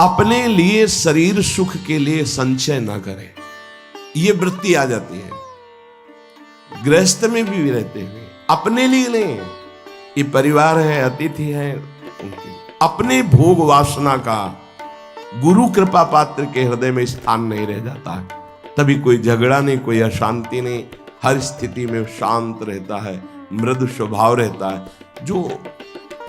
अपने लिए शरीर सुख के लिए संचय ना करें, ये वृत्ति आ जाती है। गृहस्थ में भी रहते हुए अपने लिए नहीं, ये परिवार है, अतिथि है, उनके अपने भोग वासना का गुरु कृपा पात्र के हृदय में स्थान नहीं रह जाता है। तभी कोई झगड़ा नहीं, कोई अशांति नहीं, हर स्थिति में शांत रहता है, मृदु स्वभाव रहता है। जो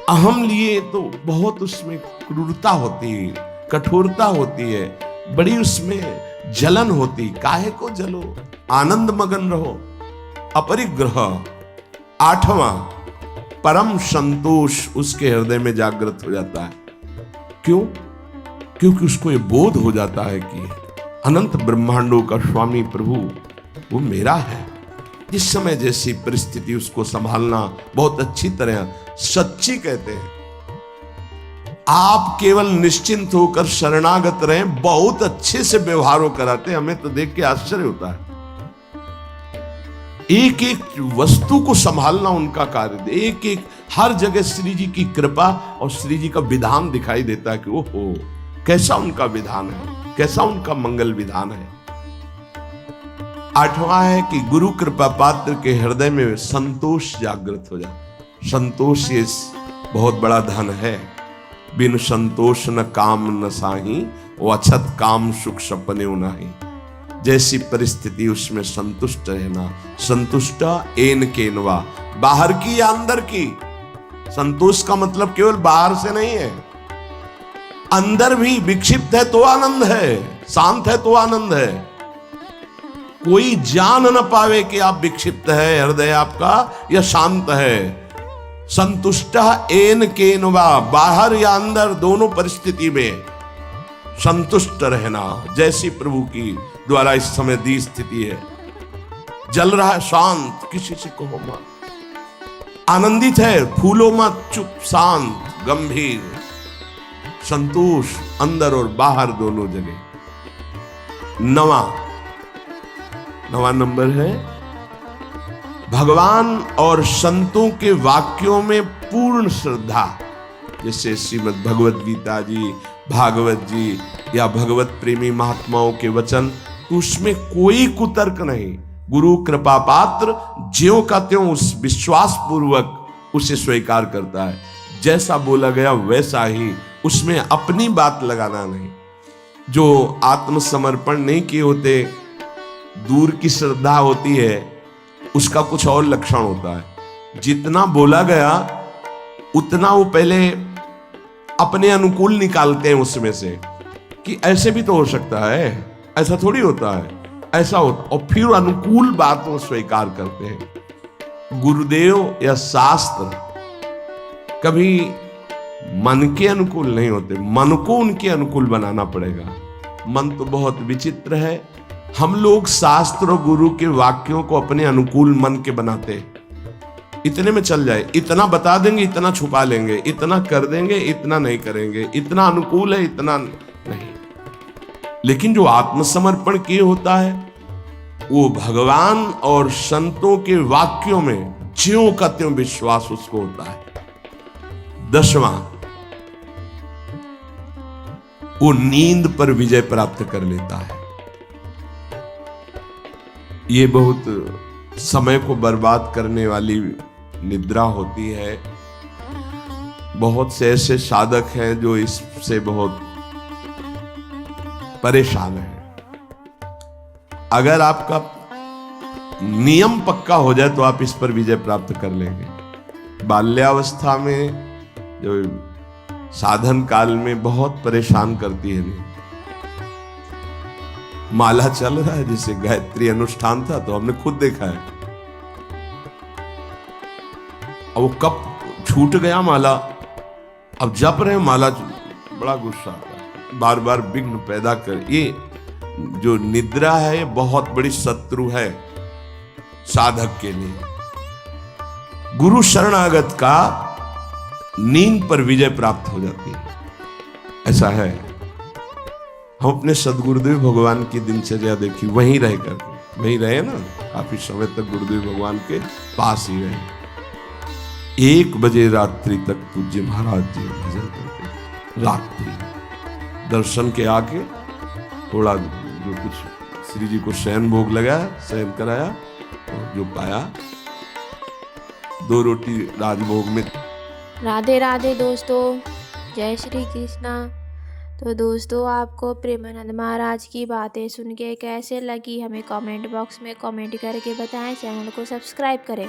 अहम लिए तो बहुत उसमें क्रूरता होती है, कठोरता होती है, बड़ी उसमें जलन होती। काहे को जलो, आनंद मगन रहो। अपरिग्रह, आठवां परम संतोष उसके हृदय में जागृत हो जाता है। क्यों? क्योंकि उसको ये बोध हो जाता है कि अनंत ब्रह्मांडों का स्वामी प्रभु वो मेरा है। जिस समय जैसी परिस्थिति उसको संभालना बहुत अच्छी तरह, सच्ची कहते हैं आप केवल निश्चिंत होकर शरणागत रहें, बहुत अच्छे से व्यवहारों कराते। हमें तो देख के आश्चर्य होता है। एक एक वस्तु को संभालना उनका कार्य, एक एक हर जगह श्री जी की कृपा और श्री जी का विधान दिखाई देता है कि ओहो कैसा उनका विधान है, कैसा उनका मंगल विधान है। आठवां है कि गुरु कृपा पात्र के हृदय में संतोष जागृत हो जाए। संतोष ये बहुत बड़ा धन है। बिन संतोष न काम न साही, वो अछत काम सुख सपने नाही। जैसी परिस्थिति उसमें संतुष्ट रहना। संतुष्ट एन केनवा, बाहर की या अंदर की। संतोष का मतलब केवल बाहर से नहीं है, अंदर भी विक्षिप्त है तो आनंद है, शांत है तो आनंद है। कोई जान न पावे कि आप विक्षिप्त है, हृदय आपका या शांत है। संतुष्ट एन केनवा, बाहर या अंदर दोनों परिस्थिति में संतुष्ट रहना। जैसी प्रभु की द्वारा इस समय दी स्थिति है, जल रहा है शांत, किसी से कहो मत, आनंदित है, फूलो मत, चुप शांत गंभीर। संतोष अंदर और बाहर दोनों जगह। नवा नंबर है भगवान और संतों के वाक्यों में पूर्ण श्रद्धा। जैसे श्रीमद् भगवत गीता जी, भागवत जी या भगवत प्रेमी महात्माओं के वचन, उसमें कोई कुतर्क नहीं। गुरु कृपा पात्र ज्यों का त्यों उस विश्वास पूर्वक उसे स्वीकार करता है। जैसा बोला गया वैसा ही, उसमें अपनी बात लगाना नहीं। जो आत्मसमर्पण नहीं किए होते, दूर की श्रद्धा होती है, उसका कुछ और लक्षण होता है। जितना बोला गया उतना वो पहले अपने अनुकूल निकालते हैं उसमें से, कि ऐसे भी तो हो सकता है, ऐसा थोड़ी होता है, ऐसा होता, और फिर अनुकूल बात वो स्वीकार करते हैं। गुरुदेव या शास्त्र कभी मन के अनुकूल नहीं होते, मन को उनके अनुकूल बनाना पड़ेगा। मन तो बहुत विचित्र है। हम लोग शास्त्र और गुरु के वाक्यों को अपने अनुकूल मन के बनाते हैं। इतने में चल जाए, इतना बता देंगे, इतना छुपा लेंगे, इतना कर देंगे, इतना नहीं करेंगे, इतना अनुकूल है, इतना नहीं। लेकिन जो आत्मसमर्पण किए होता है, वो भगवान और संतों के वाक्यों में ज्यों का त्यों विश्वास उसको होता है। 10वां, वो नींद पर विजय प्राप्त कर लेता है। ये बहुत समय को बर्बाद करने वाली निद्रा होती है। बहुत से ऐसे साधक हैं जो इससे बहुत परेशान हैं। अगर आपका नियम पक्का हो जाए तो आप इस पर विजय प्राप्त कर लेंगे। बाल्यावस्था में जो साधन काल में बहुत परेशान करती है नहीं। माला चल रहा है, जैसे गायत्री अनुष्ठान था तो हमने खुद देखा है, अब वो कब छूट गया माला, अब जप रहे माला, बड़ा गुस्सा आता है, बार बार विघ्न पैदा कर। ये जो निद्रा है बहुत बड़ी शत्रु है साधक के लिए। गुरु शरणागत का नींद पर विजय प्राप्त हो जाती है, ऐसा है। हम अपने सदगुरुदेव भगवान की दिनचर्या देखी, वहीं वहीं रहे ना, काफी समय तक गुरुदेव भगवान के पास ही रहे। 1 बजे रात्रि तक पूज्य महाराज जी भजन करते, रात्रि दर्शन के आके थोड़ा जो कुछ श्री जी को शयन भोग लगाया, शयन कराया, और जो पाया 2 रोटी राजभोग में। राधे राधे दोस्तों, जय श्री कृष्णा। तो दोस्तों, आपको प्रेमानंद महाराज की बातें सुन के कैसे लगी हमें कमेंट बॉक्स में कमेंट करके बताएं। चैनल को सब्सक्राइब करें।